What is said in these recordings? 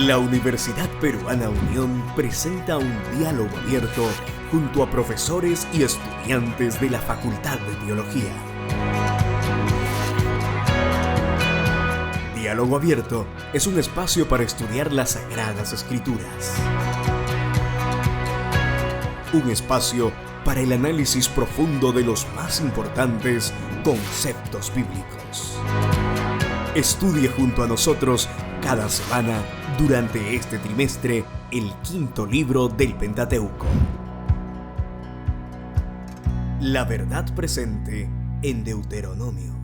La Universidad Peruana Unión presenta un diálogo abierto junto a profesores y estudiantes de la Facultad de Teología. Diálogo Abierto es un espacio para estudiar las Sagradas Escrituras. Un espacio para el análisis profundo de los más importantes conceptos bíblicos. Estudie junto a nosotros cada semana durante este trimestre el quinto libro del Pentateuco. La verdad presente en Deuteronomio.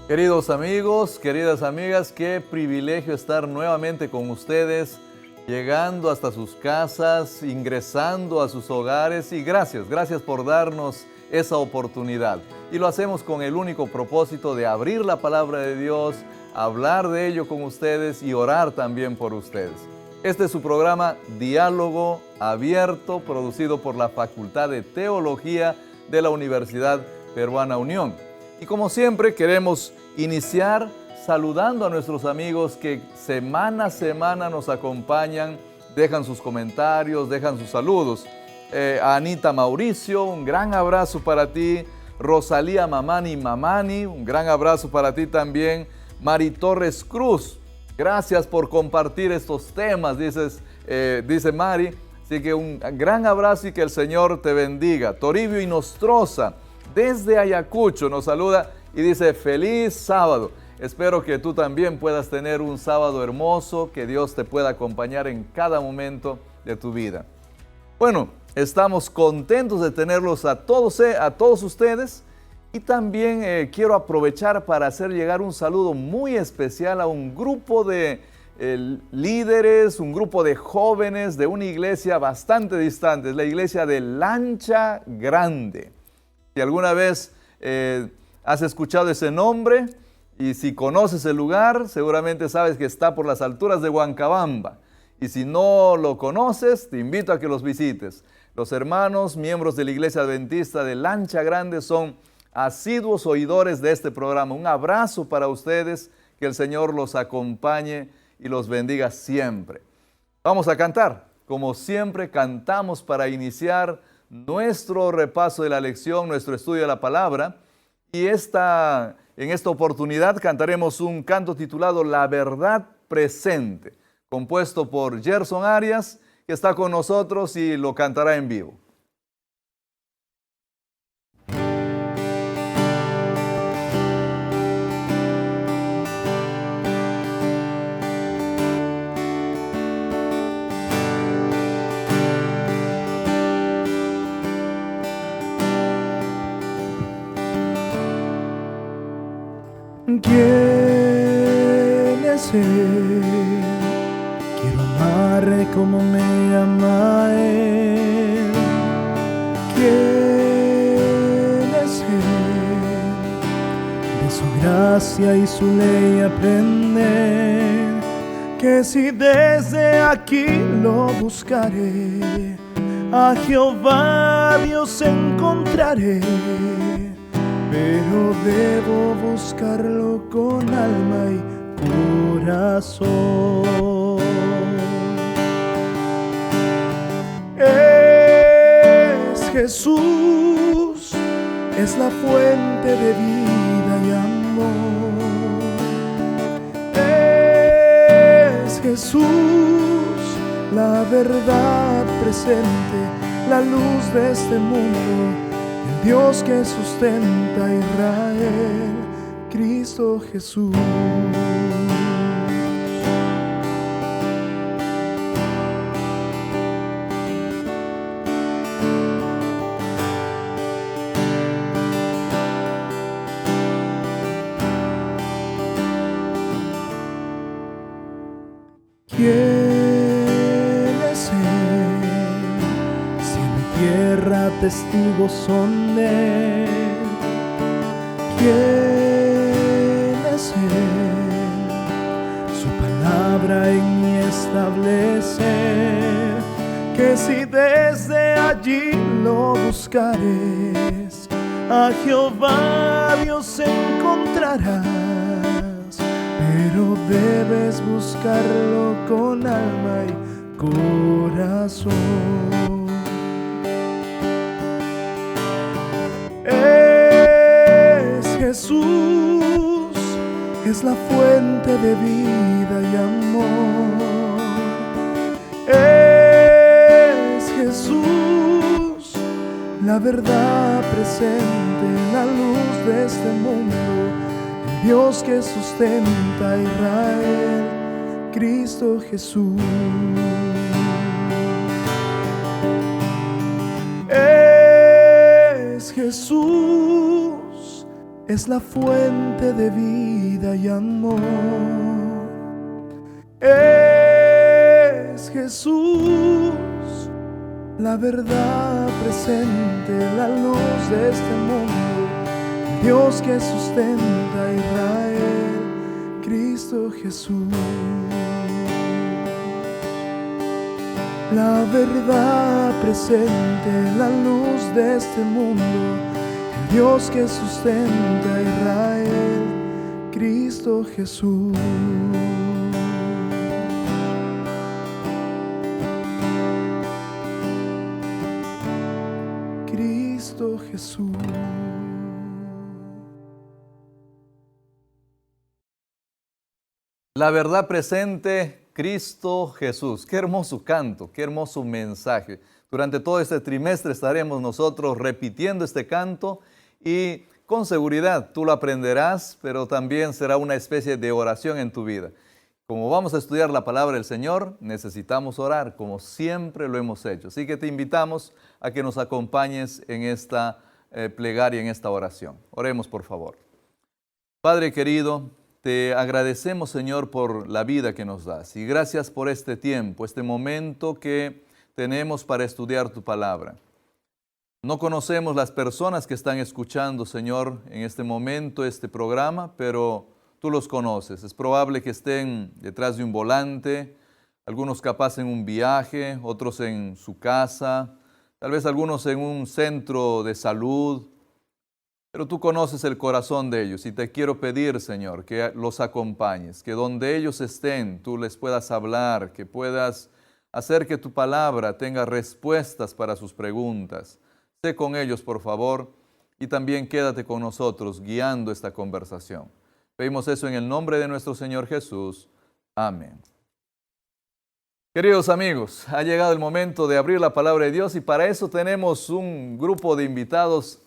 Queridos amigos, queridas amigas, qué privilegio estar nuevamente con ustedes, llegando hasta sus casas, ingresando a sus hogares, y gracias por darnos esa oportunidad. Y lo hacemos con el único propósito de abrir la palabra de Dios, hablar de ello con ustedes y orar también por ustedes. Este es su programa Diálogo Abierto, producido por la Facultad de Teología de la Universidad Peruana Unión. Y como siempre queremos iniciar saludando a nuestros amigos que semana a semana nos acompañan, dejan sus comentarios, dejan sus saludos. A Anita Mauricio, un gran abrazo para ti. Rosalía Mamani, un gran abrazo para ti también. Mari Torres Cruz, gracias por compartir estos temas, dice Mari. Así que un gran abrazo y que el Señor te bendiga. Toribio Inostroza, desde Ayacucho, nos saluda y dice: feliz sábado. Espero que tú también puedas tener un sábado hermoso, que Dios te pueda acompañar en cada momento de tu vida. Bueno, estamos contentos de tenerlos a todos ustedes, y también quiero aprovechar para hacer llegar un saludo muy especial a un grupo de líderes, un grupo de jóvenes de una iglesia bastante distante, la iglesia de Lancha Grande. Si alguna vez has escuchado ese nombre y si conoces el lugar, seguramente sabes que está por las alturas de Huancabamba. Y si no lo conoces, te invito a que los visites. Los hermanos, miembros de la Iglesia Adventista de Lancha Grande, son asiduos oidores de este programa. Un abrazo para ustedes, que el Señor los acompañe y los bendiga siempre. Vamos a cantar. Como siempre, cantamos para iniciar nuestro repaso de la lección, nuestro estudio de la palabra. Y en esta oportunidad cantaremos un canto titulado La Verdad Presente, compuesto por Gerson Arias, que está con nosotros y lo cantará en vivo. ¿Quién es Él? Quiero amar como me ama Él. ¿Quién es Él? De su gracia y su ley aprender, que si desde aquí lo buscaré, a Jehová Dios encontraré. Pero debo buscarlo con alma y corazón. Es Jesús, es la fuente de vida y amor. Es Jesús, la verdad presente, la luz de este mundo, Dios que sustenta a Israel, Cristo Jesús. ¿Quién es Él? Cielo y tierra testigos son de Él. ¿Quién es Él? Su palabra en mí establecer, que si desde allí lo buscares, a Jehová Dios encontrarás. Pero debes buscarlo con alma y corazón. Es Jesús, es la fuente de vida y amor. Es Jesús, la verdad presente en la luz de este mundo, el Dios que sustenta a Israel, Cristo Jesús. Es Jesús, es la fuente de vida y amor. Es Jesús, la verdad presente, la luz de este mundo, el Dios que sustenta a Israel, Cristo Jesús. La verdad presente, la luz de este mundo, el Dios que sustenta a Israel, Cristo Jesús. Cristo Jesús. La verdad presente, Cristo Jesús. Qué hermoso canto, qué hermoso mensaje. Durante todo este trimestre estaremos nosotros repitiendo este canto y con seguridad tú lo aprenderás, pero también será una especie de oración en tu vida. Como vamos a estudiar la palabra del Señor, necesitamos orar como siempre lo hemos hecho. Así que te invitamos a que nos acompañes en esta plegaria, en esta oración. Oremos, por favor. Padre querido, te agradecemos, Señor, por la vida que nos das. Y gracias por este tiempo, este momento que tenemos para estudiar tu palabra. No conocemos las personas que están escuchando, Señor, en este momento, este programa, pero tú los conoces. Es probable que estén detrás de un volante, algunos capaz en un viaje, otros en su casa, tal vez algunos en un centro de salud, pero tú conoces el corazón de ellos y te quiero pedir, Señor, que los acompañes, que donde ellos estén tú les puedas hablar, que puedas hacer que tu palabra tenga respuestas para sus preguntas. Sé con ellos, por favor, y también quédate con nosotros guiando esta conversación. Pedimos eso en el nombre de nuestro Señor Jesús. Amén. Queridos amigos, ha llegado el momento de abrir la palabra de Dios y para eso tenemos un grupo de invitados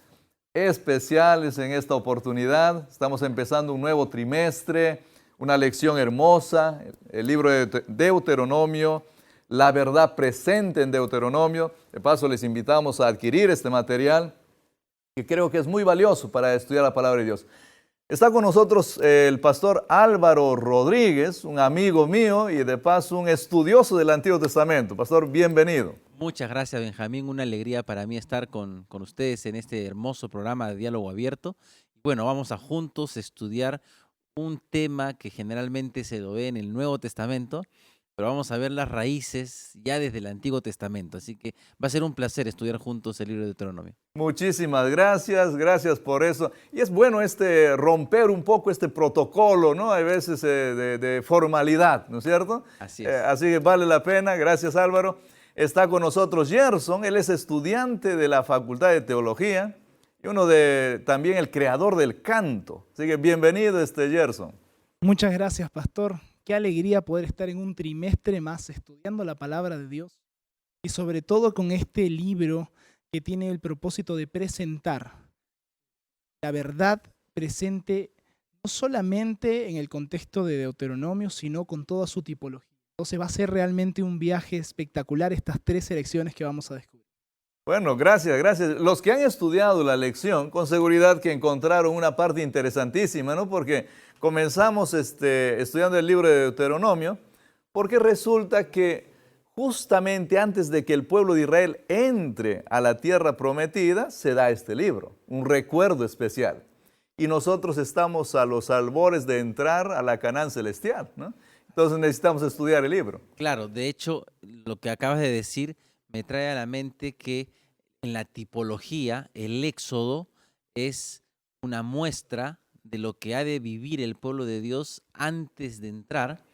especiales en esta oportunidad. Estamos empezando un nuevo trimestre, una lección hermosa, el libro de Deuteronomio, la verdad presente en Deuteronomio. De paso, les invitamos a adquirir este material que creo que es muy valioso para estudiar la palabra de Dios. Está con nosotros el pastor Álvaro Rodríguez, un amigo mío y de paso un estudioso del Antiguo Testamento. Pastor, bienvenido. Muchas gracias, Benjamín. Una alegría para mí estar con ustedes en este hermoso programa de Diálogo Abierto. Bueno, vamos a juntos estudiar un tema que generalmente se lo ve en el Nuevo Testamento, pero vamos a ver las raíces ya desde el Antiguo Testamento. Así que va a ser un placer estudiar juntos el libro de Deuteronomio. Muchísimas gracias por eso. Y es bueno romper un poco este protocolo, ¿no? Hay veces de formalidad, ¿no es cierto? Así es. Así que vale la pena. Gracias, Álvaro. Está con nosotros Gerson, él es estudiante de la Facultad de Teología y también el creador del canto. Así que bienvenido, Gerson. Muchas gracias, pastor. Qué alegría poder estar en un trimestre más estudiando la palabra de Dios y sobre todo con este libro que tiene el propósito de presentar la verdad presente no solamente en el contexto de Deuteronomio, sino con toda su tipología. Entonces va a ser realmente un viaje espectacular estas 3 selecciones que vamos a descubrir. Bueno, gracias. Los que han estudiado la lección, con seguridad que encontraron una parte interesantísima, ¿no? Porque comenzamos estudiando el libro de Deuteronomio, porque resulta que justamente antes de que el pueblo de Israel entre a la tierra prometida, se da este libro, un recuerdo especial. Y nosotros estamos a los albores de entrar a la Canaán celestial, ¿no? Entonces necesitamos estudiar el libro. Claro, de hecho, lo que acabas de decir me trae a la mente que en la tipología el Éxodo es una muestra de lo que ha de vivir el pueblo de Dios antes de entrar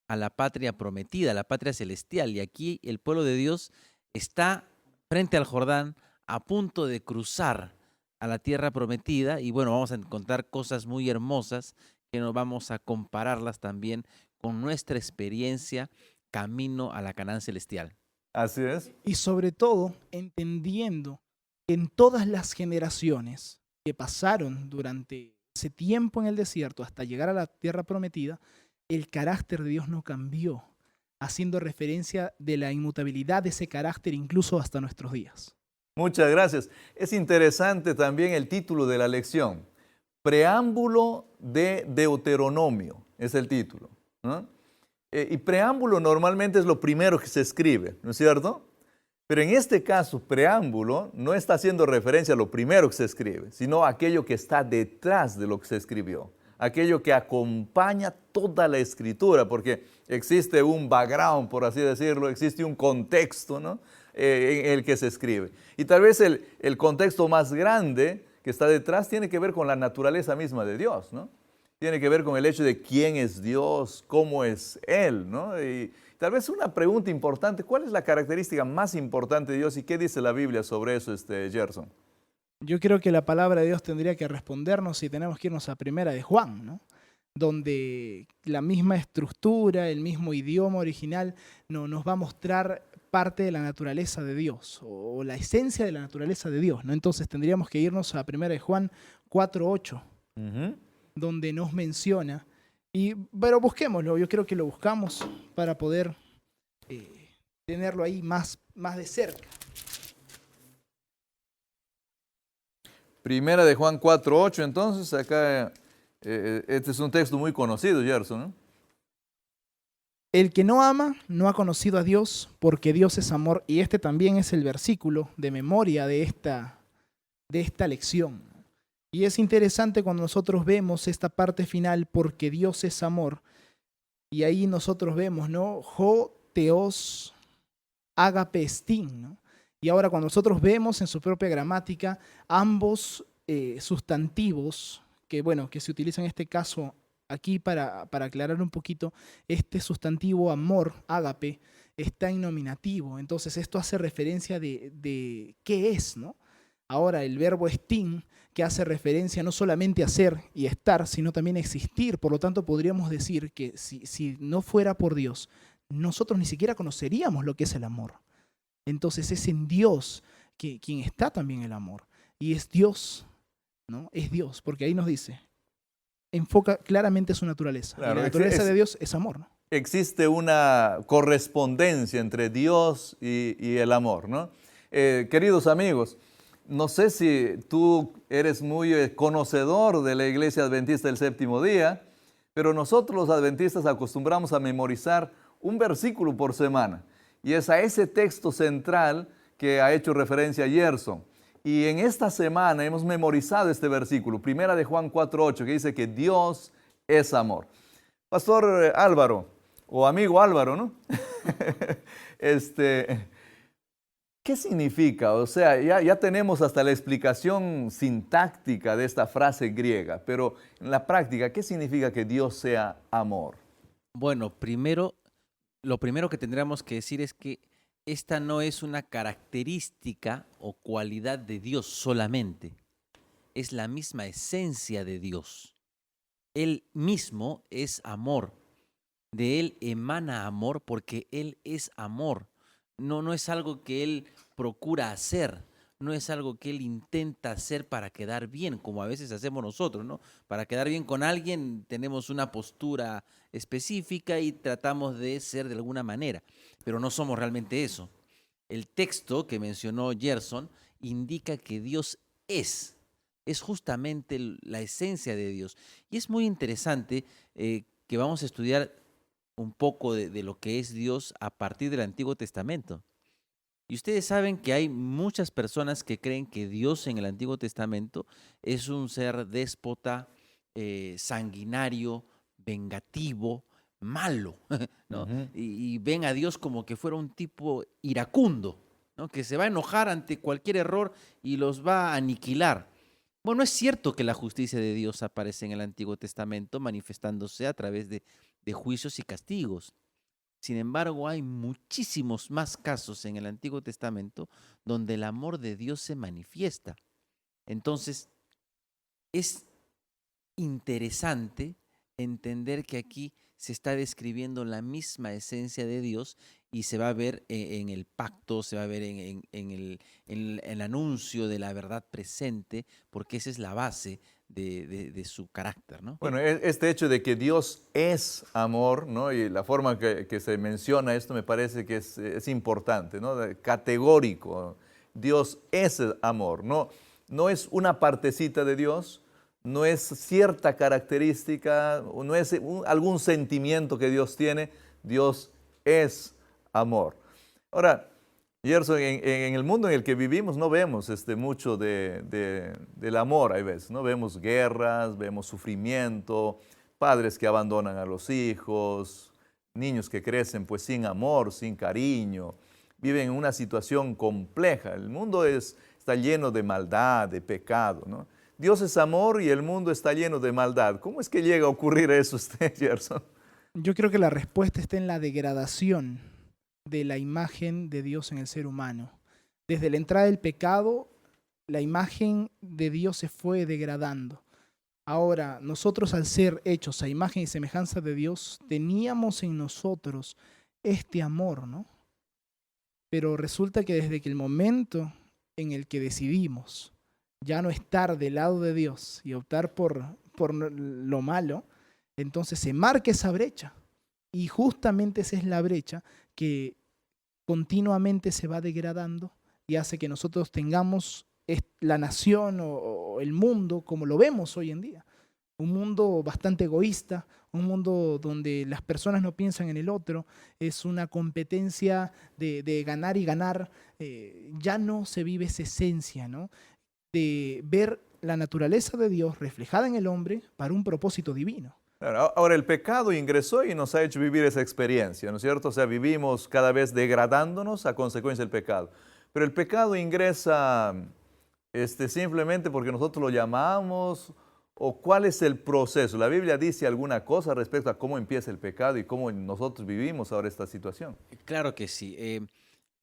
a la patria prometida, la patria celestial. Y aquí el pueblo de Dios está frente al Jordán, a punto de cruzar a la tierra prometida. Y bueno, vamos a encontrar cosas muy hermosas que nos vamos a compararlas también con nuestra experiencia camino a la Canaán celestial. Así es. Y sobre todo, entendiendo que en todas las generaciones que pasaron durante ese tiempo en el desierto hasta llegar a la tierra prometida, el carácter de Dios no cambió, haciendo referencia de la inmutabilidad de ese carácter incluso hasta nuestros días. Muchas gracias. Es interesante también el título de la lección. Preámbulo de Deuteronomio es el título, ¿no? Y preámbulo normalmente es lo primero que se escribe, ¿no es cierto? Pero en este caso, preámbulo no está haciendo referencia a lo primero que se escribe, sino a aquello que está detrás de lo que se escribió, aquello que acompaña toda la escritura, porque existe un background, por así decirlo, existe un contexto, ¿no? En el que se escribe. Y tal vez el contexto más grande que está detrás tiene que ver con la naturaleza misma de Dios, ¿no? Tiene que ver con el hecho de quién es Dios, cómo es Él, ¿no? Y tal vez una pregunta importante, ¿cuál es la característica más importante de Dios y qué dice la Biblia sobre eso, Gerson? Yo creo que la palabra de Dios tendría que respondernos y tenemos que irnos a Primera de Juan, ¿no? Donde la misma estructura, el mismo idioma original nos va a mostrar parte de la naturaleza de Dios o la esencia de la naturaleza de Dios, ¿no? Entonces tendríamos que irnos a Primera de Juan 4:8. Donde nos menciona, pero busquémoslo, yo creo que lo buscamos para poder tenerlo ahí más de cerca. Primera de Juan 4:8, entonces acá, este es un texto muy conocido, Gerson, ¿no? El que no ama no ha conocido a Dios, porque Dios es amor, y este también es el versículo de memoria de esta lección. Y es interesante cuando nosotros vemos esta parte final, porque Dios es amor, y ahí nosotros vemos, ¿no? Ho theos agape estin, ¿no? Y ahora cuando nosotros vemos en su propia gramática ambos sustantivos, que se utilizan en este caso aquí para aclarar un poquito, este sustantivo amor, ágape, está en nominativo. Entonces esto hace referencia de qué es, ¿no? Ahora el verbo estin, que hace referencia no solamente a ser y estar, sino también a existir. Por lo tanto, podríamos decir que si no fuera por Dios, nosotros ni siquiera conoceríamos lo que es el amor. Entonces es en Dios quien está también el amor. Y es Dios, ¿no? Es Dios, porque ahí nos dice, enfoca claramente su naturaleza. Claro, la naturaleza de Dios es amor, ¿no? Existe una correspondencia entre Dios y el amor, ¿no? Queridos amigos, no sé si tú eres muy conocedor de la Iglesia Adventista del Séptimo Día, pero nosotros los adventistas acostumbramos a memorizar un versículo por semana. Y es a ese texto central que ha hecho referencia Gerson. Y en esta semana hemos memorizado este versículo, Primera de Juan 4:8, que dice que Dios es amor. Pastor Álvaro, o amigo Álvaro, ¿no? ¿Qué significa? O sea, ya tenemos hasta la explicación sintáctica de esta frase griega, pero en la práctica, ¿qué significa que Dios sea amor? Bueno, lo primero que tendríamos que decir es que esta no es una característica o cualidad de Dios solamente, es la misma esencia de Dios. Él mismo es amor, de Él emana amor porque Él es amor. No es algo que Él procura hacer, no es algo que Él intenta hacer para quedar bien, como a veces hacemos nosotros, ¿no? Para quedar bien con alguien tenemos una postura específica y tratamos de ser de alguna manera, pero no somos realmente eso. El texto que mencionó Gerson indica que Dios es justamente la esencia de Dios. Y es muy interesante que vamos a estudiar un poco de lo que es Dios a partir del Antiguo Testamento. Y ustedes saben que hay muchas personas que creen que Dios en el Antiguo Testamento es un ser déspota, sanguinario, vengativo, malo, ¿no? Y ven a Dios como que fuera un tipo iracundo, ¿no? Que se va a enojar ante cualquier error y los va a aniquilar. Bueno, es cierto que la justicia de Dios aparece en el Antiguo Testamento manifestándose a través de juicios y castigos. Sin embargo, hay muchísimos más casos en el Antiguo Testamento donde el amor de Dios se manifiesta. Entonces, es interesante entender que aquí se está describiendo la misma esencia de Dios y se va a ver en el pacto, se va a ver en el anuncio de la verdad presente, porque esa es la base de su carácter, ¿no? Bueno, este hecho de que Dios es amor, ¿no? Y la forma que se menciona esto me parece que es importante, ¿no? Categórico. Dios es el amor, no es una partecita de Dios, no es cierta característica, no es algún sentimiento que Dios tiene. Dios es amor. Ahora, Gerson, en el mundo en el que vivimos no vemos mucho del amor, hay veces, ¿no? Vemos guerras, vemos sufrimiento, padres que abandonan a los hijos, niños que crecen pues sin amor, sin cariño, viven en una situación compleja. El mundo está lleno de maldad, de pecado, ¿no? Dios es amor y el mundo está lleno de maldad. ¿Cómo es que llega a ocurrir eso usted, Gerson? Yo creo que la respuesta está en la degradación de la imagen de Dios en el ser humano. Desde la entrada del pecado, la imagen de Dios se fue degradando. Ahora, nosotros al ser hechos a imagen y semejanza de Dios, teníamos en nosotros este amor, ¿no? Pero resulta que desde que el momento en el que decidimos ya no estar del lado de Dios y optar por lo malo, entonces se marca esa brecha. Y justamente esa es la brecha que continuamente se va degradando y hace que nosotros tengamos la nación o el mundo como lo vemos hoy en día. Un mundo bastante egoísta, un mundo donde las personas no piensan en el otro, es una competencia de ganar y ganar. Ya no se vive esa esencia, ¿no? De ver la naturaleza de Dios reflejada en el hombre para un propósito divino. Ahora, el pecado ingresó y nos ha hecho vivir esa experiencia, ¿no es cierto? O sea, vivimos cada vez degradándonos a consecuencia del pecado. Pero el pecado ingresa simplemente porque nosotros lo llamamos, o cuál es el proceso. ¿La Biblia dice alguna cosa respecto a cómo empieza el pecado y cómo nosotros vivimos ahora esta situación? Claro que sí.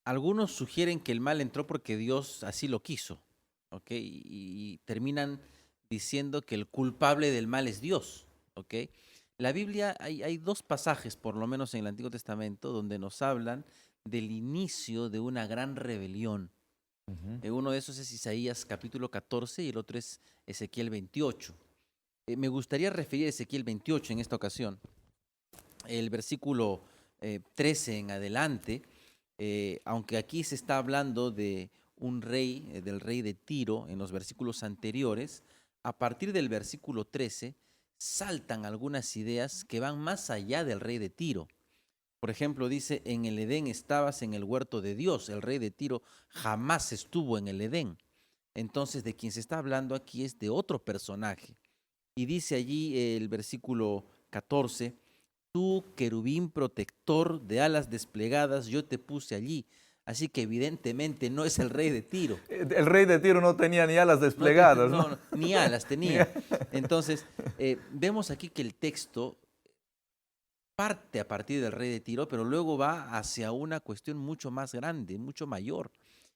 Algunos sugieren que el mal entró porque Dios así lo quiso, ¿ok? Y terminan diciendo que el culpable del mal es Dios, ¿ok? La Biblia, hay dos pasajes, por lo menos en el Antiguo Testamento, donde nos hablan del inicio de una gran rebelión. Uno de esos es Isaías capítulo 14 y el otro es Ezequiel 28. Me gustaría referir a Ezequiel 28 en esta ocasión. El versículo 13 en adelante, aunque aquí se está hablando de un rey, del rey de Tiro en los versículos anteriores, a partir del versículo 13 saltan algunas ideas que van más allá del rey de Tiro. Por ejemplo, dice, en el Edén estabas en el huerto de Dios. El rey de Tiro jamás estuvo en el Edén. Entonces, de quien se está hablando aquí es de otro personaje. Y dice allí el versículo 14, tú, querubín protector de alas desplegadas, yo te puse allí. Así que evidentemente no es el rey de Tiro. El rey de Tiro no tenía ni alas desplegadas, ¿no? No, ni alas tenía. Entonces, vemos aquí que el texto parte a partir del rey de Tiro, pero luego va hacia una cuestión mucho más grande, mucho mayor,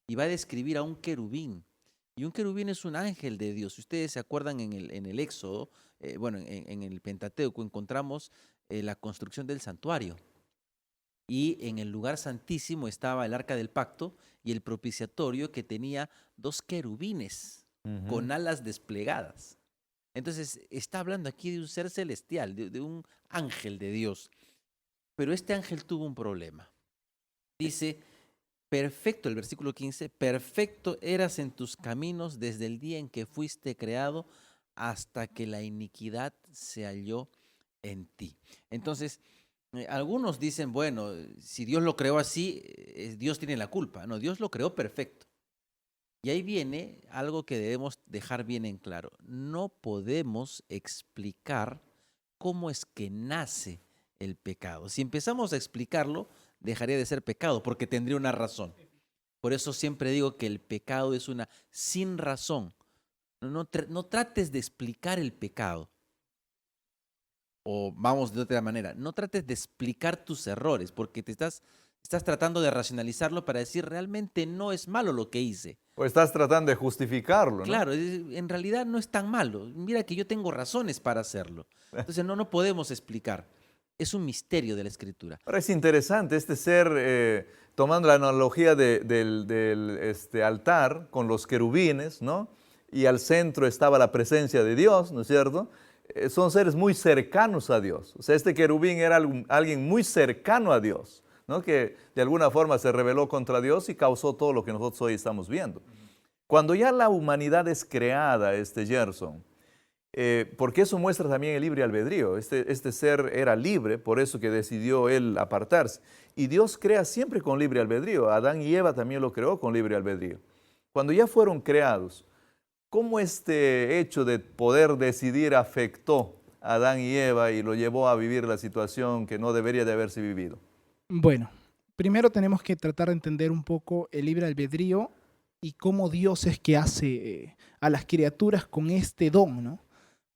y va a describir a un querubín. Y un querubín es un ángel de Dios. Si ustedes se acuerdan en el Éxodo, en el Pentateuco encontramos la construcción del santuario. Y en el lugar santísimo estaba el arca del pacto y el propiciatorio que tenía 2 querubines con alas desplegadas. Entonces está hablando aquí de un ser celestial, de un ángel de Dios. Pero este ángel tuvo un problema. Dice, perfecto, el versículo 15, perfecto eras en tus caminos desde el día en que fuiste creado hasta que la iniquidad se halló en ti. Entonces, algunos dicen, bueno, si Dios lo creó así, Dios tiene la culpa. No, Dios lo creó perfecto. Y ahí viene algo que debemos dejar bien en claro. No podemos explicar cómo es que nace el pecado. Si empezamos a explicarlo, dejaría de ser pecado porque tendría una razón. Por eso siempre digo que el pecado es una sin razón. No trates de explicar el pecado. O vamos de otra manera, no trates de explicar tus errores, porque estás tratando de racionalizarlo para decir realmente no es malo lo que hice. O estás tratando de justificarlo, ¿no? Claro, en realidad no es tan malo. Mira que yo tengo razones para hacerlo. Entonces no podemos explicar. Es un misterio de la Escritura. Ahora es interesante este ser, tomando la analogía del altar con los querubines, ¿no? Y al centro estaba la presencia de Dios, ¿no es cierto? Son seres muy cercanos a Dios. O sea, este querubín era alguien muy cercano a Dios, ¿no? Que de alguna forma se rebeló contra Dios y causó todo lo que nosotros hoy estamos viendo. Cuando ya la humanidad es creada, Gerson, porque eso muestra también el libre albedrío. Este ser era libre, por eso que decidió él apartarse. Y Dios crea siempre con libre albedrío. Adán y Eva también lo creó con libre albedrío. Cuando ya fueron creados, ¿cómo este hecho de poder decidir afectó a Adán y Eva y lo llevó a vivir la situación que no debería de haberse vivido? Bueno, primero tenemos que tratar de entender un poco el libre albedrío y cómo Dios es que hace a las criaturas con este don, ¿no?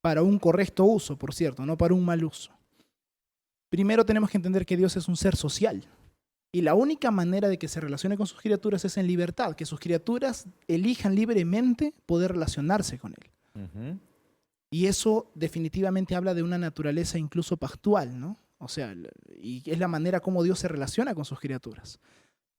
Para un correcto uso, por cierto, no para un mal uso. Primero tenemos que entender que Dios es un ser social. Y la única manera de que se relacione con sus criaturas es en libertad, que sus criaturas elijan libremente poder relacionarse con Él. Uh-huh. Y eso definitivamente habla de una naturaleza incluso pactual, ¿no? O sea, y es la manera como Dios se relaciona con sus criaturas.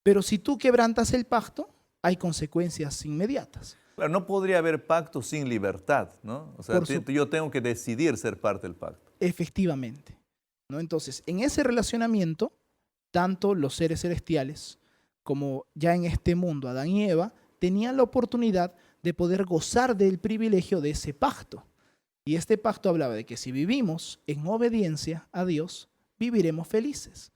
Pero si tú quebrantas el pacto, hay consecuencias inmediatas. Claro, no podría haber pacto sin libertad, ¿no? O sea, yo tengo que decidir ser parte del pacto. Efectivamente, ¿no? Entonces, en ese relacionamiento, tanto los seres celestiales como ya en este mundo, Adán y Eva, tenían la oportunidad de poder gozar del privilegio de ese pacto. Y este pacto hablaba de que si vivimos en obediencia a Dios, viviremos felices.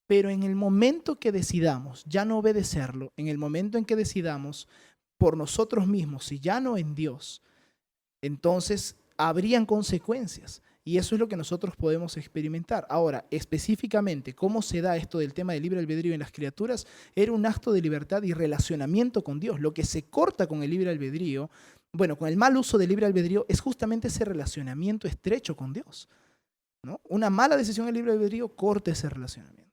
Pero en el momento que decidamos ya no obedecerlo, en el momento en que decidamos por nosotros mismos y ya no en Dios, entonces habrían consecuencias. Y eso es lo que nosotros podemos experimentar. Ahora, específicamente, ¿cómo se da esto del tema del libre albedrío en las criaturas? Era un acto de libertad y relacionamiento con Dios. Lo que se corta con el libre albedrío, bueno, con el mal uso del libre albedrío, es justamente ese relacionamiento estrecho con Dios, ¿no? Una mala decisión del libre albedrío corta ese relacionamiento.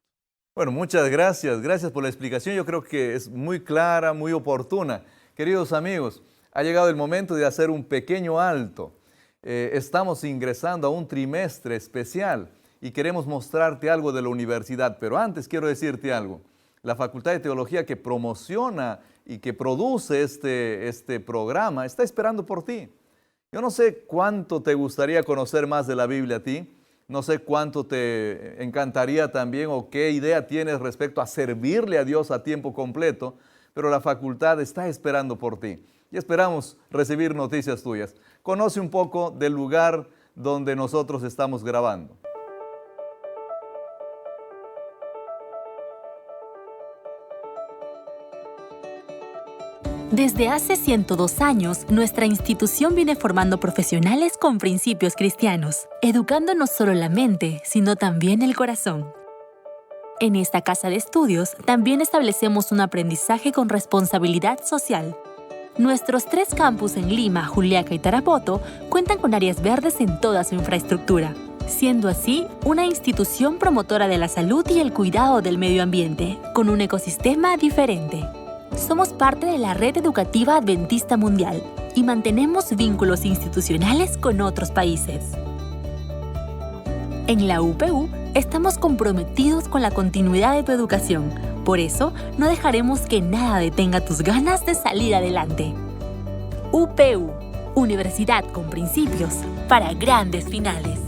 Bueno, muchas gracias. Gracias por la explicación. Yo creo que es muy clara, muy oportuna. Queridos amigos, ha llegado el momento de hacer un pequeño alto. Estamos ingresando a un trimestre especial y queremos mostrarte algo de la universidad, pero antes quiero decirte algo. La Facultad de Teología que promociona y que produce este programa está esperando por ti. Yo no sé cuánto te gustaría conocer más de la Biblia a ti, no sé cuánto te encantaría también o qué idea tienes respecto a servirle a Dios a tiempo completo, pero la facultad está esperando por ti y esperamos recibir noticias tuyas. Conoce un poco del lugar donde nosotros estamos grabando. Desde hace 102 años, nuestra institución viene formando profesionales con principios cristianos, educando no solo la mente, sino también el corazón. En esta casa de estudios también establecemos un aprendizaje con responsabilidad social. Nuestros 3 campus en Lima, Juliaca y Tarapoto cuentan con áreas verdes en toda su infraestructura, siendo así una institución promotora de la salud y el cuidado del medio ambiente, con un ecosistema diferente. Somos parte de la Red Educativa Adventista Mundial y mantenemos vínculos institucionales con otros países. En la UPU estamos comprometidos con la continuidad de tu educación. Por eso, no dejaremos que nada detenga tus ganas de salir adelante. UPU, Universidad con principios para grandes finales.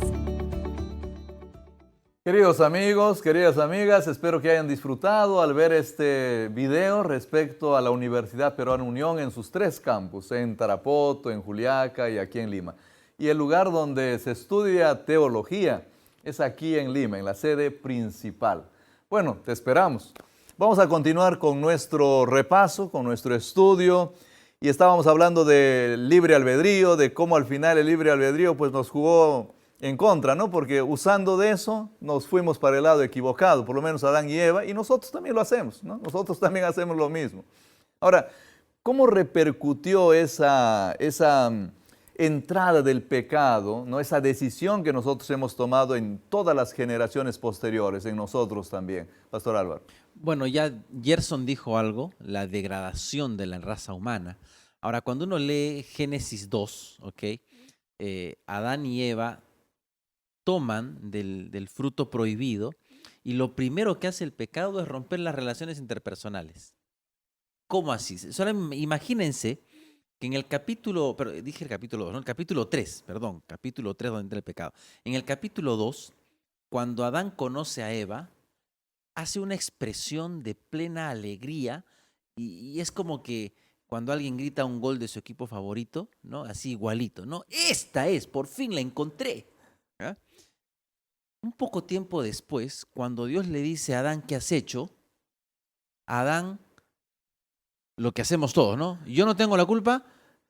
Queridos amigos, queridas amigas, espero que hayan disfrutado al ver este video respecto a la Universidad Peruana Unión en sus 3 campus, en Tarapoto, en Juliaca y aquí en Lima. Y el lugar donde se estudia teología es aquí en Lima, en la sede principal. Bueno, te esperamos. Vamos a continuar con nuestro repaso, con nuestro estudio. Y estábamos hablando del libre albedrío, de cómo al final el libre albedrío pues nos jugó en contra, ¿no? Porque usando de eso nos fuimos para el lado equivocado, por lo menos Adán y Eva, y nosotros también lo hacemos, ¿no? Nosotros también hacemos lo mismo. Ahora, ¿Cómo repercutió esa entrada del pecado, ¿no? Esa decisión que nosotros hemos tomado en todas las generaciones posteriores, en nosotros también? Pastor Álvaro. Bueno, ya Gerson dijo algo, la degradación de la raza humana. Ahora, cuando uno lee Génesis 2, ¿ok? Adán y Eva toman del fruto prohibido y lo primero que hace el pecado es romper las relaciones interpersonales. ¿Cómo así? Solo imagínense que en el capítulo, pero dije el capítulo 2, ¿no? El capítulo 3, perdón, capítulo 3 donde entra el pecado. En el capítulo 2, cuando Adán conoce a Eva, hace una expresión de plena alegría y es como que cuando alguien grita un gol de su equipo favorito, ¿no? Así igualito, ¿no? Esta es, por fin la encontré. ¿Ah? Un poco tiempo después, cuando Dios le dice a Adán, ¿qué has hecho? Adán, lo que hacemos todos, ¿no? Yo no tengo la culpa,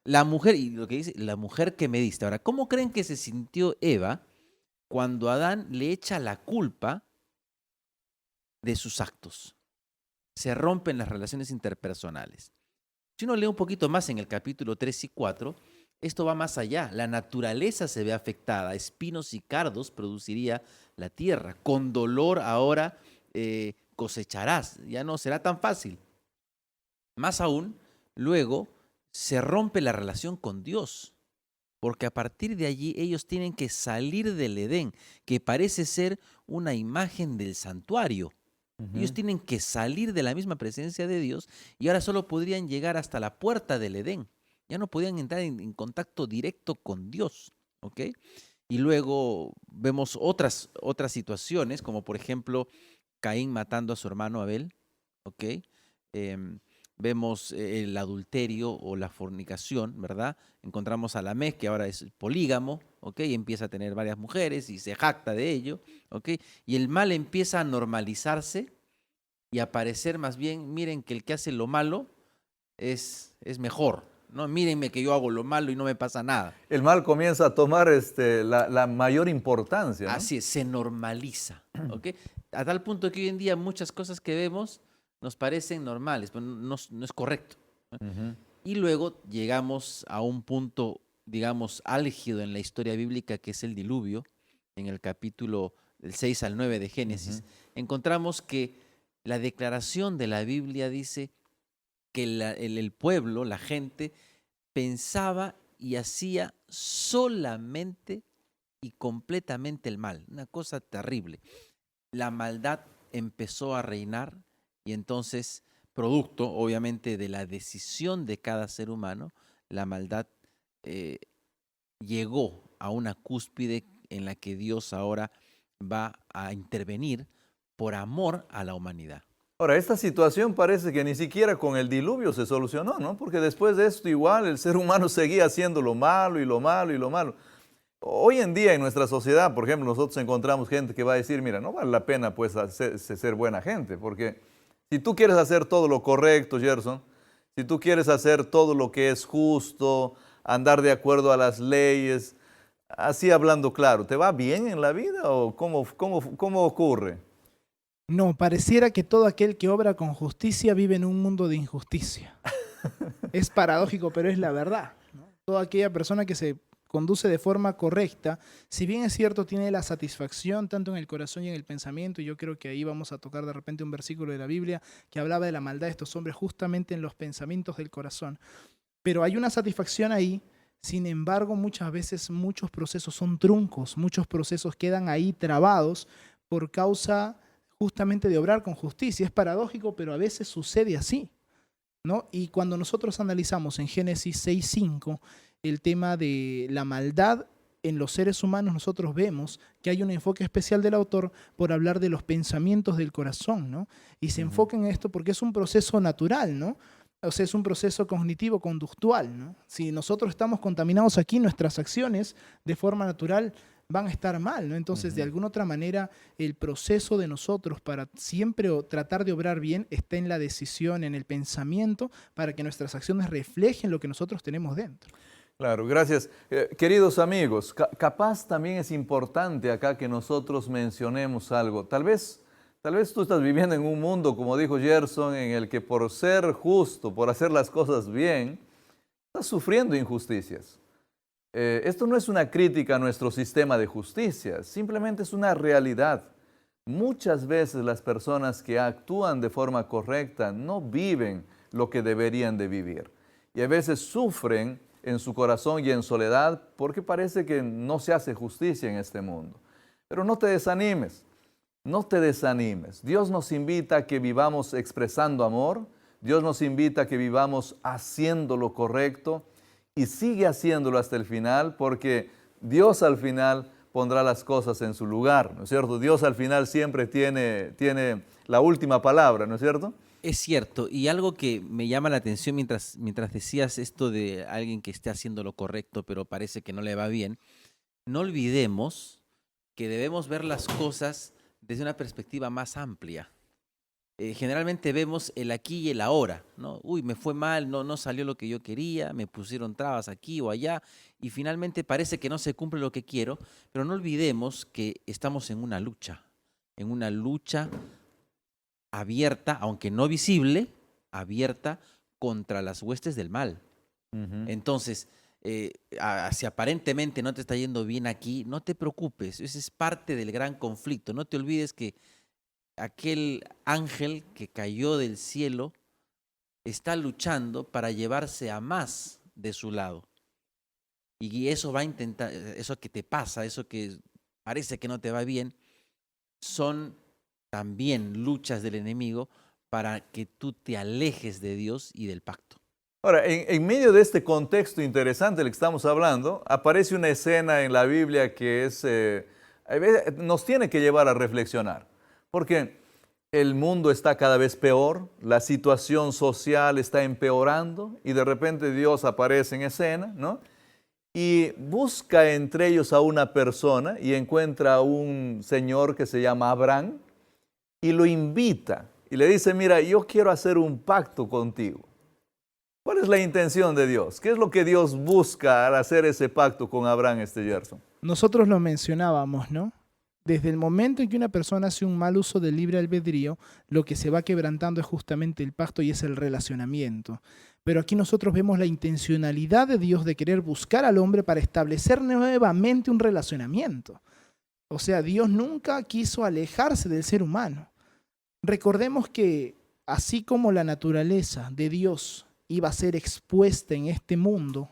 la mujer, y lo que dice, la mujer que me diste. Ahora, ¿cómo creen que se sintió Eva cuando Adán le echa la culpa de sus actos? Se rompen las relaciones interpersonales. Si uno lee un poquito más en el capítulo 3 y 4, esto va más allá. La naturaleza se ve afectada. Espinos y cardos produciría la tierra. Con dolor ahora cosecharás. Ya no será tan fácil. Más aún, luego se rompe la relación con Dios. Porque a partir de allí ellos tienen que salir del Edén, que parece ser una imagen del santuario. Ellos tienen que salir de la misma presencia de Dios y ahora solo podrían llegar hasta la puerta del Edén. Ya no podían entrar en contacto directo con Dios, ¿ok? Y luego vemos otras situaciones, como por ejemplo Caín matando a su hermano Abel, ¿ok? Vemos el adulterio o la fornicación, ¿verdad? Encontramos a Lamec, que ahora es polígamo, ¿ok? Y empieza a tener varias mujeres y se jacta de ello, ¿ok? Y el mal empieza a normalizarse y a parecer más bien, miren que el que hace lo malo es mejor, ¿no? Mírenme que yo hago lo malo y no me pasa nada. El mal comienza a tomar la mayor importancia, ¿no? Así es, se normaliza, ¿ok? A tal punto que hoy en día muchas cosas que vemos nos parecen normales, pero no es correcto. Y luego llegamos a un punto, digamos, álgido en la historia bíblica, que es el diluvio. En el capítulo del 6 al 9 de Génesis, encontramos que la declaración de la Biblia dice que el pueblo, la gente, pensaba y hacía solamente y completamente el mal. Una cosa terrible. La maldad empezó a reinar. Y entonces, producto, obviamente, de la decisión de cada ser humano, la maldad llegó a una cúspide en la que Dios ahora va a intervenir por amor a la humanidad. Ahora, esta situación parece que ni siquiera con el diluvio se solucionó, ¿no? Porque después de esto igual el ser humano seguía haciendo lo malo y lo malo y lo malo. Hoy en día en nuestra sociedad, por ejemplo, nosotros encontramos gente que va a decir, mira, no vale la pena pues ser buena gente, porque si tú quieres hacer todo lo correcto, Gerson, si tú quieres hacer todo lo que es justo, andar de acuerdo a las leyes, así hablando claro, ¿te va bien en la vida o cómo ocurre? No, pareciera que todo aquel que obra con justicia vive en un mundo de injusticia. Es paradójico, pero es la verdad, ¿no? Toda aquella persona que se conduce de forma correcta, si bien es cierto, tiene la satisfacción tanto en el corazón y en el pensamiento, y yo creo que ahí vamos a tocar de repente un versículo de la Biblia que hablaba de la maldad de estos hombres justamente en los pensamientos del corazón. Pero hay una satisfacción ahí, sin embargo, muchas veces muchos procesos son truncos, muchos procesos quedan ahí trabados por causa justamente de obrar con justicia. Es paradójico, pero a veces sucede así, ¿no? Y cuando nosotros analizamos en Génesis 6:5 el tema de la maldad en los seres humanos, nosotros vemos que hay un enfoque especial del autor por hablar de los pensamientos del corazón, ¿no? Y se enfoca en esto porque es un proceso natural, ¿no? O sea, es un proceso cognitivo-conductual, ¿no? Si nosotros estamos contaminados aquí, nuestras acciones de forma natural van a estar mal, ¿no? Entonces, de alguna otra manera, el proceso de nosotros para siempre tratar de obrar bien está en la decisión, en el pensamiento, para que nuestras acciones reflejen lo que nosotros tenemos dentro. Claro, gracias. Queridos amigos, capaz también es importante acá que nosotros mencionemos algo. Tal vez Tal vez tú estás viviendo en un mundo, como dijo Gerson, en el que por ser justo, por hacer las cosas bien, estás sufriendo injusticias. Esto no es una crítica a nuestro sistema de justicia, simplemente es una realidad. Muchas veces las personas que actúan de forma correcta no viven lo que deberían de vivir. Y a veces sufren en su corazón y en soledad porque parece que no se hace justicia en este mundo. Pero no te desanimes. No te desanimes. Dios nos invita a que vivamos expresando amor. Dios nos invita a que vivamos haciendo lo correcto y sigue haciéndolo hasta el final, porque Dios al final pondrá las cosas en su lugar, ¿no es cierto? Dios al final siempre tiene la última palabra, ¿no es cierto? Es cierto, y algo que me llama la atención mientras decías esto de alguien que esté haciendo lo correcto, pero parece que no le va bien, no olvidemos que debemos ver las cosas desde una perspectiva más amplia. Generalmente vemos el aquí y el ahora, ¿no? Uy, me fue mal, no salió lo que yo quería, me pusieron trabas aquí o allá, y finalmente parece que no se cumple lo que quiero, pero no olvidemos que estamos en una lucha abierta, aunque no visible, abierta contra las huestes del mal. Entonces, si aparentemente no te está yendo bien aquí, no te preocupes, esa es parte del gran conflicto. No te olvides que aquel ángel que cayó del cielo está luchando para llevarse a más de su lado. Y eso va a intentar, eso que te pasa, eso que parece que no te va bien, son también luchas del enemigo para que tú te alejes de Dios y del pacto. Ahora, en medio de este contexto interesante del que estamos hablando, aparece una escena en la Biblia que nos tiene que llevar a reflexionar. Porque el mundo está cada vez peor, la situación social está empeorando y de repente Dios aparece en escena, ¿no? Y busca entre ellos a una persona y encuentra a un señor que se llama Abraham y lo invita y le dice, mira, yo quiero hacer un pacto contigo. ¿Cuál es la intención de Dios? ¿Qué es lo que Dios busca al hacer ese pacto con Abraham, Gerson? Nosotros lo mencionábamos, ¿no? Desde el momento en que una persona hace un mal uso del libre albedrío, lo que se va quebrantando es justamente el pacto y es el relacionamiento. Pero aquí nosotros vemos la intencionalidad de Dios de querer buscar al hombre para establecer nuevamente un relacionamiento. O sea, Dios nunca quiso alejarse del ser humano. Recordemos que así como la naturaleza de Dios iba a ser expuesta en este mundo,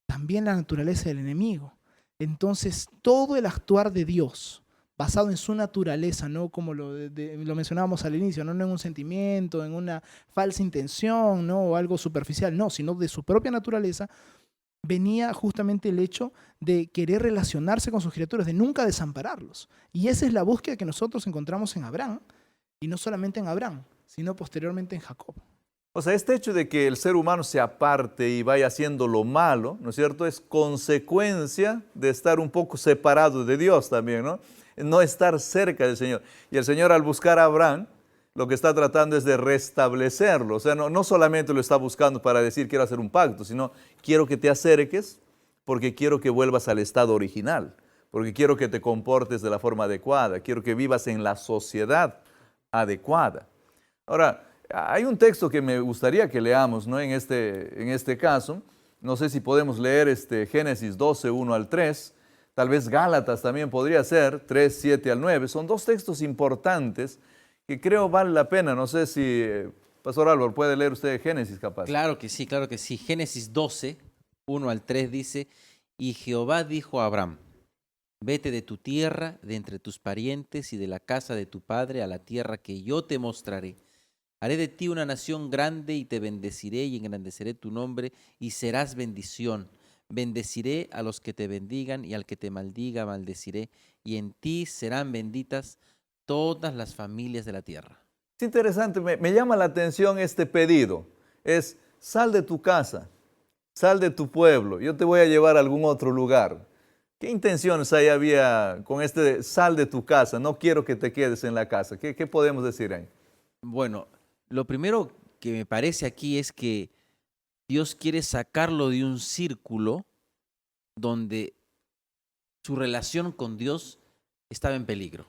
también la naturaleza del enemigo. Entonces, todo el actuar de Dios, basado en su naturaleza, no como lo mencionábamos al inicio, no en un sentimiento, en una falsa intención, ¿no? O algo superficial, no, sino de su propia naturaleza, venía justamente el hecho de querer relacionarse con sus criaturas, de nunca desampararlos. Y esa es la búsqueda que nosotros encontramos en Abraham, y no solamente en Abraham, sino posteriormente en Jacob. O sea, este hecho de que el ser humano se aparte y vaya haciendo lo malo, ¿no es cierto?, es consecuencia de estar un poco separado de Dios también, ¿no? No estar cerca del Señor. Y el Señor, al buscar a Abraham, lo que está tratando es de restablecerlo. O sea, no solamente lo está buscando para decir quiero hacer un pacto, sino quiero que te acerques porque quiero que vuelvas al estado original, porque quiero que te comportes de la forma adecuada, quiero que vivas en la sociedad adecuada. Ahora, hay un texto que me gustaría que leamos, ¿no? En este caso, no sé si podemos leer Génesis 12, 1 al 3, tal vez Gálatas también podría ser, 3, 7 al 9. Son dos textos importantes que creo vale la pena. No sé si, Pastor Álvaro, ¿puede leer usted Génesis capaz? Claro que sí, claro que sí. Génesis 12, 1 al 3 dice, y Jehová dijo a Abraham, vete de tu tierra, de entre tus parientes y de la casa de tu padre a la tierra que yo te mostraré. Haré de ti una nación grande y te bendeciré y engrandeceré tu nombre y serás bendición. Bendeciré a los que te bendigan y al que te maldiga maldeciré, y en ti serán benditas todas las familias de la tierra. Es interesante, me llama la atención este pedido. Es, sal de tu casa, sal de tu pueblo, yo te voy a llevar a algún otro lugar. ¿Qué intenciones ahí había con sal de tu casa? No quiero que te quedes en la casa. ¿Qué podemos decir ahí? Bueno, lo primero que me parece aquí es que Dios quiere sacarlo de un círculo donde su relación con Dios estaba en peligro.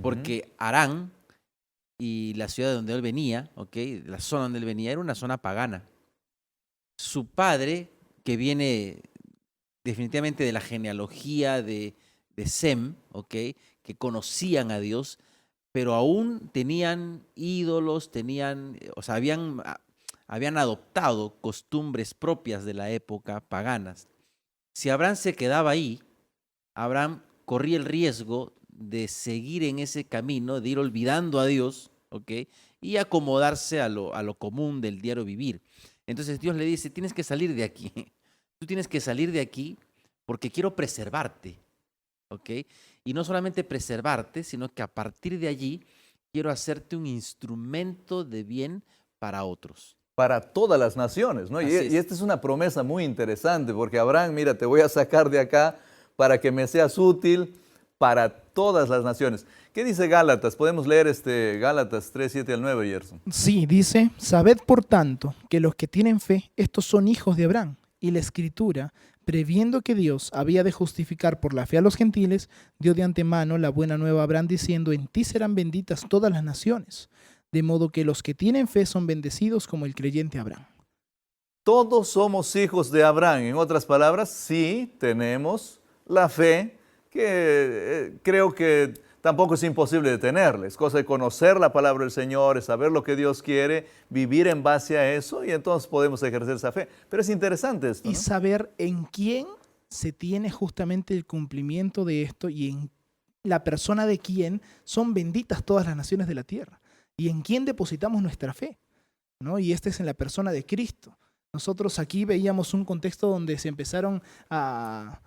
porque Harán y la ciudad de donde él venía, ¿ok? La zona donde él venía era una zona pagana. Su padre, que viene definitivamente de la genealogía de Sem, ¿ok? Que conocían a Dios, pero aún tenían ídolos, habían adoptado costumbres propias de la época paganas. Si Abraham se quedaba ahí, Abraham corría el riesgo de seguir en ese camino, de ir olvidando a Dios, ¿ok? Y acomodarse a lo común del diario vivir. Entonces Dios le dice, tienes que salir de aquí. Tú tienes que salir de aquí porque quiero preservarte, ¿ok? Y no solamente preservarte, sino que a partir de allí quiero hacerte un instrumento de bien para otros. Para todas las naciones, ¿no? Y esta es una promesa muy interesante, porque Abraham, mira, te voy a sacar de acá para que me seas útil para todas las naciones. ¿Qué dice Gálatas? Podemos leer Gálatas 3, 7 al 9, Gerson. Sí, dice, sabed por tanto que los que tienen fe, estos son hijos de Abraham. Y la Escritura, previendo que Dios había de justificar por la fe a los gentiles, dio de antemano la buena nueva a Abraham diciendo, en ti serán benditas todas las naciones. De modo que los que tienen fe son bendecidos como el creyente Abraham. Todos somos hijos de Abraham. En otras palabras, sí tenemos la fe, que creo que tampoco es imposible de tenerla. Es cosa de conocer la palabra del Señor, es saber lo que Dios quiere, vivir en base a eso, y entonces podemos ejercer esa fe. Pero es interesante esto, ¿no? Y saber en quién se tiene justamente el cumplimiento de esto y en la persona de quién son benditas todas las naciones de la tierra. Y en quién depositamos nuestra fe, ¿no? Y este es en la persona de Cristo. Nosotros aquí veíamos un contexto donde se empezaron a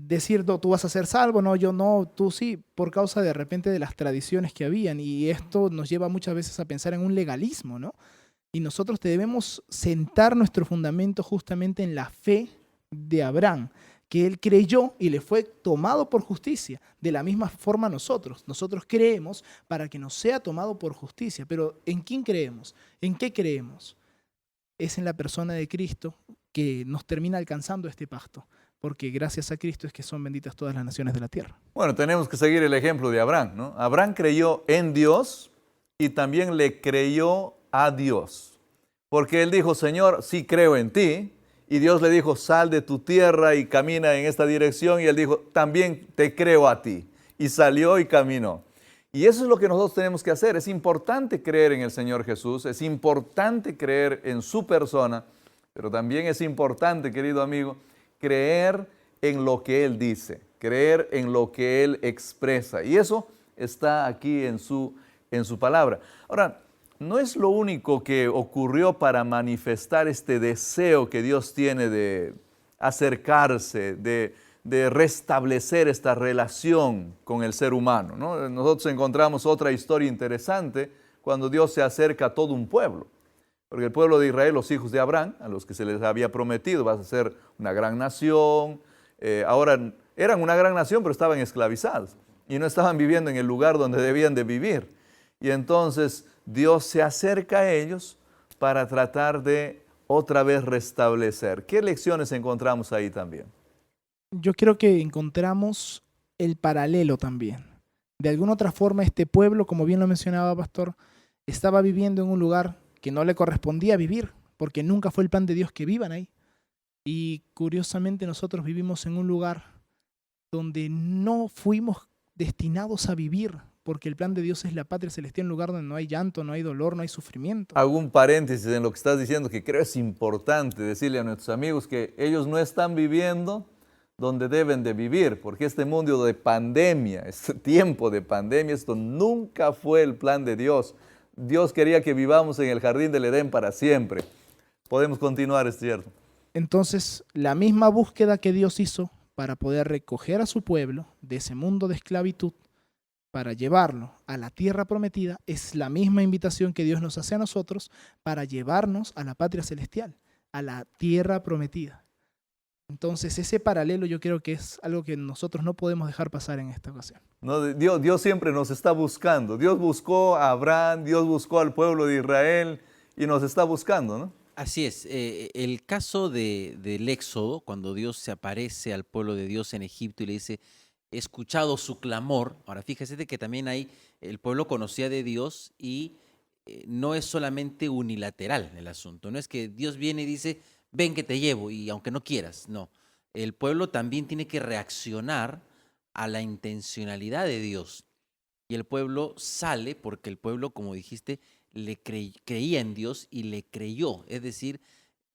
decir, no, tú vas a ser salvo, no, yo no, tú sí, por causa de repente de las tradiciones que habían. Y esto nos lleva muchas veces a pensar en un legalismo, ¿no? Y nosotros debemos sentar nuestro fundamento justamente en la fe de Abraham, que él creyó y le fue tomado por justicia. De la misma forma nosotros creemos para que nos sea tomado por justicia. Pero ¿en quién creemos? ¿En qué creemos? Es en la persona de Cristo que nos termina alcanzando este pacto, porque gracias a Cristo es que son benditas todas las naciones de la tierra. Bueno, tenemos que seguir el ejemplo de Abraham, ¿no? Abraham creyó en Dios y también le creyó a Dios, porque él dijo, Señor, sí creo en ti. Y Dios le dijo, sal de tu tierra y camina en esta dirección. Y él dijo, también te creo a ti. Y salió y caminó. Y eso es lo que nosotros tenemos que hacer. Es importante creer en el Señor Jesús. Es importante creer en su persona. Pero también es importante, querido amigo, creer en lo que Él dice. Creer en lo que Él expresa. Y eso está aquí en su palabra. Ahora, no es lo único que ocurrió para manifestar este deseo que Dios tiene de acercarse, de restablecer esta relación con el ser humano, ¿no? Nosotros encontramos otra historia interesante cuando Dios se acerca a todo un pueblo. Porque el pueblo de Israel, los hijos de Abraham, a los que se les había prometido, vas a ser una gran nación, ahora eran una gran nación, pero estaban esclavizados y no estaban viviendo en el lugar donde debían de vivir. Y entonces Dios se acerca a ellos para tratar de otra vez restablecer. ¿Qué lecciones encontramos ahí también? Yo creo que encontramos el paralelo también. De alguna otra forma, este pueblo, como bien lo mencionaba Pastor, estaba viviendo en un lugar que no le correspondía vivir, porque nunca fue el plan de Dios que vivan ahí. Y curiosamente nosotros vivimos en un lugar donde no fuimos destinados a vivir, porque el plan de Dios es la patria celestial, un lugar donde no hay llanto, no hay dolor, no hay sufrimiento. Hago un paréntesis en lo que estás diciendo, que creo es importante decirle a nuestros amigos que ellos no están viviendo donde deben de vivir, porque este mundo de pandemia, este tiempo de pandemia, esto nunca fue el plan de Dios. Dios quería que vivamos en el jardín del Edén para siempre. Podemos continuar, es cierto. Entonces, la misma búsqueda que Dios hizo para poder recoger a su pueblo de ese mundo de esclavitud, para llevarlo a la tierra prometida, es la misma invitación que Dios nos hace a nosotros para llevarnos a la patria celestial, a la tierra prometida. Entonces, ese paralelo yo creo que es algo que nosotros no podemos dejar pasar en esta ocasión. No, Dios siempre nos está buscando. Dios buscó a Abraham, Dios buscó al pueblo de Israel y nos está buscando, ¿no? Así es. El caso del Éxodo, cuando Dios se aparece al pueblo de Dios en Egipto y le dice, escuchado su clamor. Ahora, fíjese de que también el pueblo conocía de Dios y no es solamente unilateral el asunto. No es que Dios viene y dice, ven que te llevo, y aunque no quieras, no. El pueblo también tiene que reaccionar a la intencionalidad de Dios. Y el pueblo sale porque el pueblo, como dijiste, creía en Dios y le creyó. Es decir,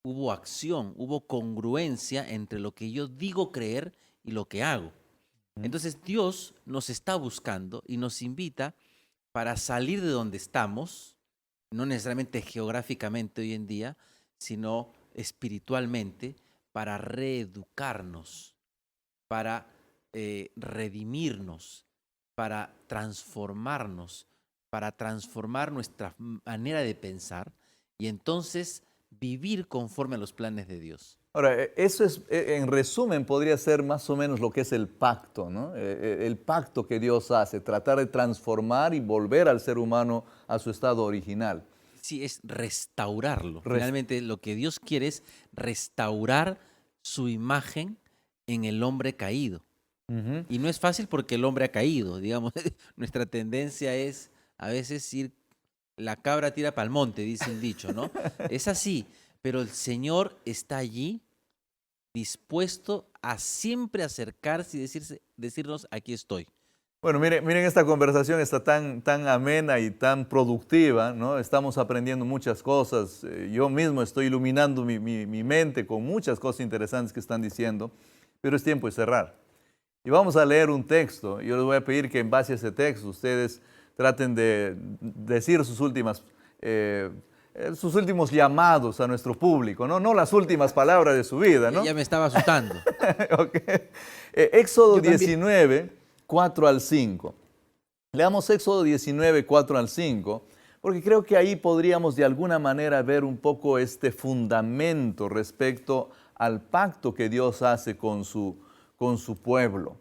hubo acción, hubo congruencia entre lo que yo digo creer y lo que hago. Entonces Dios nos está buscando y nos invita para salir de donde estamos, no necesariamente geográficamente hoy en día, sino espiritualmente, para reeducarnos, para redimirnos, para transformarnos, para transformar nuestra manera de pensar y entonces vivir conforme a los planes de Dios. Ahora, eso es, en resumen, podría ser más o menos lo que es el pacto, ¿no? El pacto que Dios hace, tratar de transformar y volver al ser humano a su estado original. Sí, es restaurarlo. Realmente lo que Dios quiere es restaurar su imagen en el hombre caído. Y no es fácil porque el hombre ha caído, digamos. Nuestra tendencia es a veces la cabra tira pa'l monte, dice un dicho, ¿no? Es así, pero el Señor está allí dispuesto a siempre acercarse y decirnos, aquí estoy. Bueno, miren, esta conversación está tan amena y tan productiva, ¿no? Estamos aprendiendo muchas cosas. Yo mismo estoy iluminando mi mente con muchas cosas interesantes que están diciendo, pero es tiempo de cerrar. Y vamos a leer un texto. Yo les voy a pedir que en base a ese texto ustedes traten de decir sus últimos llamados a nuestro público, ¿no? No las últimas palabras de su vida, ¿no? Ya me estaba asustando. Okay. Éxodo 19, 4 al 5. Leamos Éxodo 19, 4 al 5, porque creo que ahí podríamos de alguna manera ver un poco este fundamento respecto al pacto que Dios hace con su pueblo.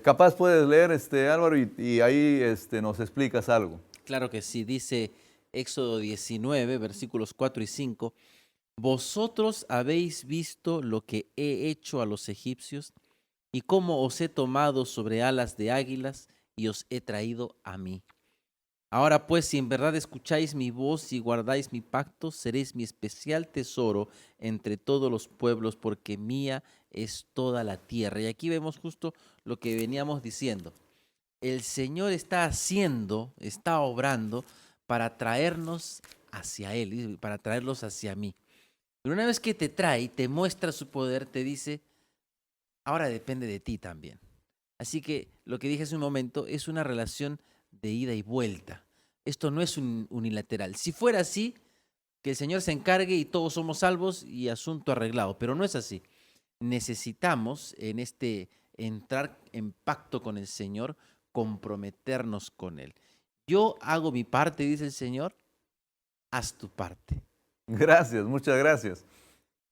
Capaz puedes leer, Álvaro, y ahí nos explicas algo. Claro que sí, dice Éxodo 19, versículos 4 y 5, vosotros habéis visto lo que he hecho a los egipcios y cómo os he tomado sobre alas de águilas y os he traído a mí. Ahora pues, si en verdad escucháis mi voz y guardáis mi pacto, seréis mi especial tesoro entre todos los pueblos, porque mía es toda la tierra. Y aquí vemos justo lo que veníamos diciendo. El Señor está obrando para traernos hacia Él, para traerlos hacia mí. Pero una vez que te trae, te muestra su poder, te dice, ahora depende de ti también. Así que lo que dije hace un momento es una relación de ida y vuelta. Esto no es unilateral. Si fuera así, que el Señor se encargue y todos somos salvos y asunto arreglado, pero no es así. Necesitamos entrar en pacto con el Señor, comprometernos con Él. Yo hago mi parte, dice el Señor, haz tu parte. Gracias, muchas gracias.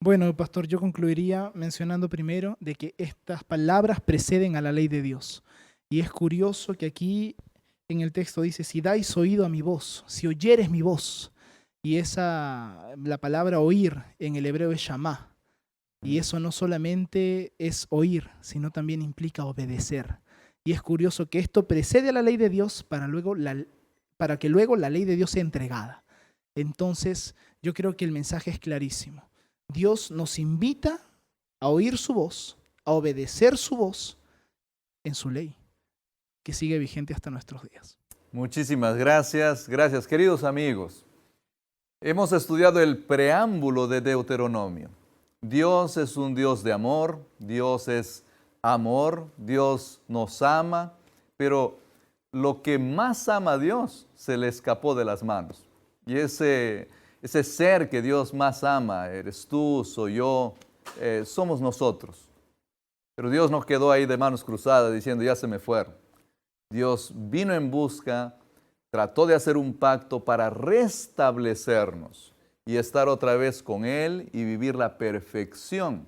Bueno, pastor, yo concluiría mencionando primero de que estas palabras preceden a la ley de Dios. Y es curioso que aquí en el texto dice, si dais oído a mi voz, si oyeres mi voz. Y la palabra oír en el hebreo es shamá. Y eso no solamente es oír, sino también implica obedecer. Y es curioso que esto precede a la ley de Dios para que luego la ley de Dios sea entregada. Entonces, yo creo que el mensaje es clarísimo. Dios nos invita a oír su voz, a obedecer su voz en su ley, que sigue vigente hasta nuestros días. Muchísimas gracias. Gracias, queridos amigos. Hemos estudiado el preámbulo de Deuteronomio. Dios es un Dios de amor, Dios es amor, Dios nos ama, pero lo que más ama a Dios se le escapó de las manos. Y ese ser que Dios más ama, eres tú, soy yo, somos nosotros. Pero Dios no quedó ahí de manos cruzadas diciendo, ya se me fueron. Dios vino en busca, trató de hacer un pacto para restablecernos y estar otra vez con Él y vivir la perfección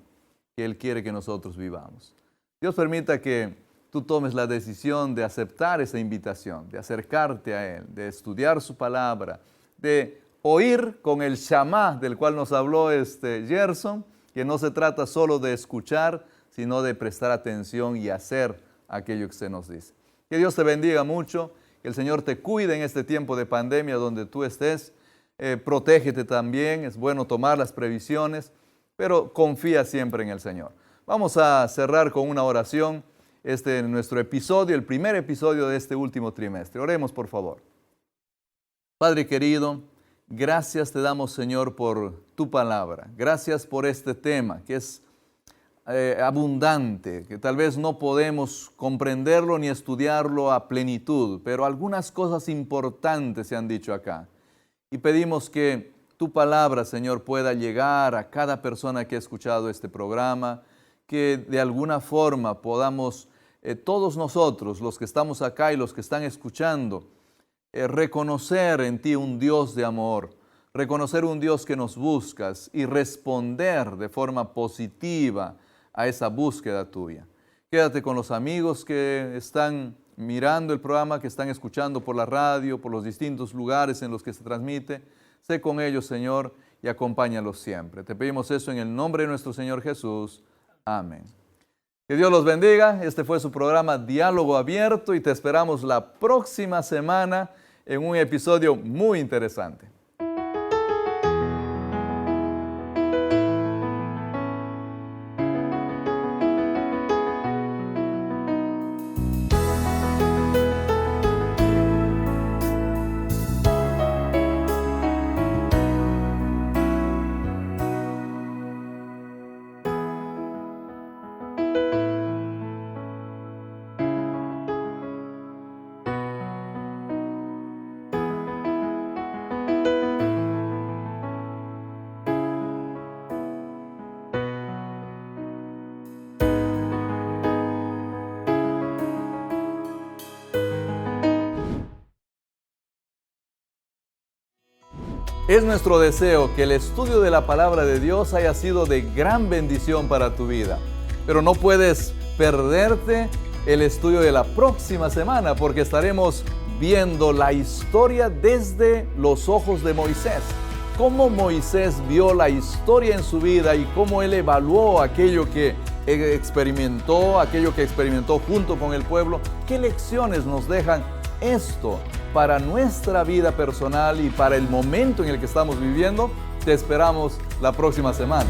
que Él quiere que nosotros vivamos. Dios permita que tú tomes la decisión de aceptar esa invitación, de acercarte a Él, de estudiar su palabra, de oír con el shamá del cual nos habló Gerson, que no se trata solo de escuchar, sino de prestar atención y hacer aquello que se nos dice. Que Dios te bendiga mucho, que el Señor te cuide en este tiempo de pandemia donde tú estés. Protégete también, es bueno tomar las previsiones, pero confía siempre en el Señor. Vamos a cerrar con una oración. Este es nuestro episodio, el primer episodio de este último trimestre. Oremos, por favor. Padre querido, gracias te damos, Señor, por tu palabra. Gracias por este tema que es abundante, que tal vez no podemos comprenderlo ni estudiarlo a plenitud, pero algunas cosas importantes se han dicho acá. Y pedimos que tu palabra, Señor, pueda llegar a cada persona que ha escuchado este programa, que de alguna forma podamos, todos nosotros, los que estamos acá y los que están escuchando, reconocer en ti un Dios de amor, reconocer un Dios que nos buscas y responder de forma positiva a esa búsqueda tuya. Quédate con los amigos que están mirando el programa, que están escuchando por la radio, por los distintos lugares en los que se transmite. Sé con ellos, Señor, y acompáñalos siempre. Te pedimos eso en el nombre de nuestro Señor Jesús. Amén. Que Dios los bendiga. Este fue su programa Diálogo Abierto y te esperamos la próxima semana en un episodio muy interesante. Es nuestro deseo que el estudio de la palabra de Dios haya sido de gran bendición para tu vida. Pero no puedes perderte el estudio de la próxima semana porque estaremos viendo la historia desde los ojos de Moisés. Cómo Moisés vio la historia en su vida y cómo él evaluó aquello que experimentó junto con el pueblo. ¿Qué lecciones nos dejan esto para nuestra vida personal y para el momento en el que estamos viviendo? Te esperamos la próxima semana.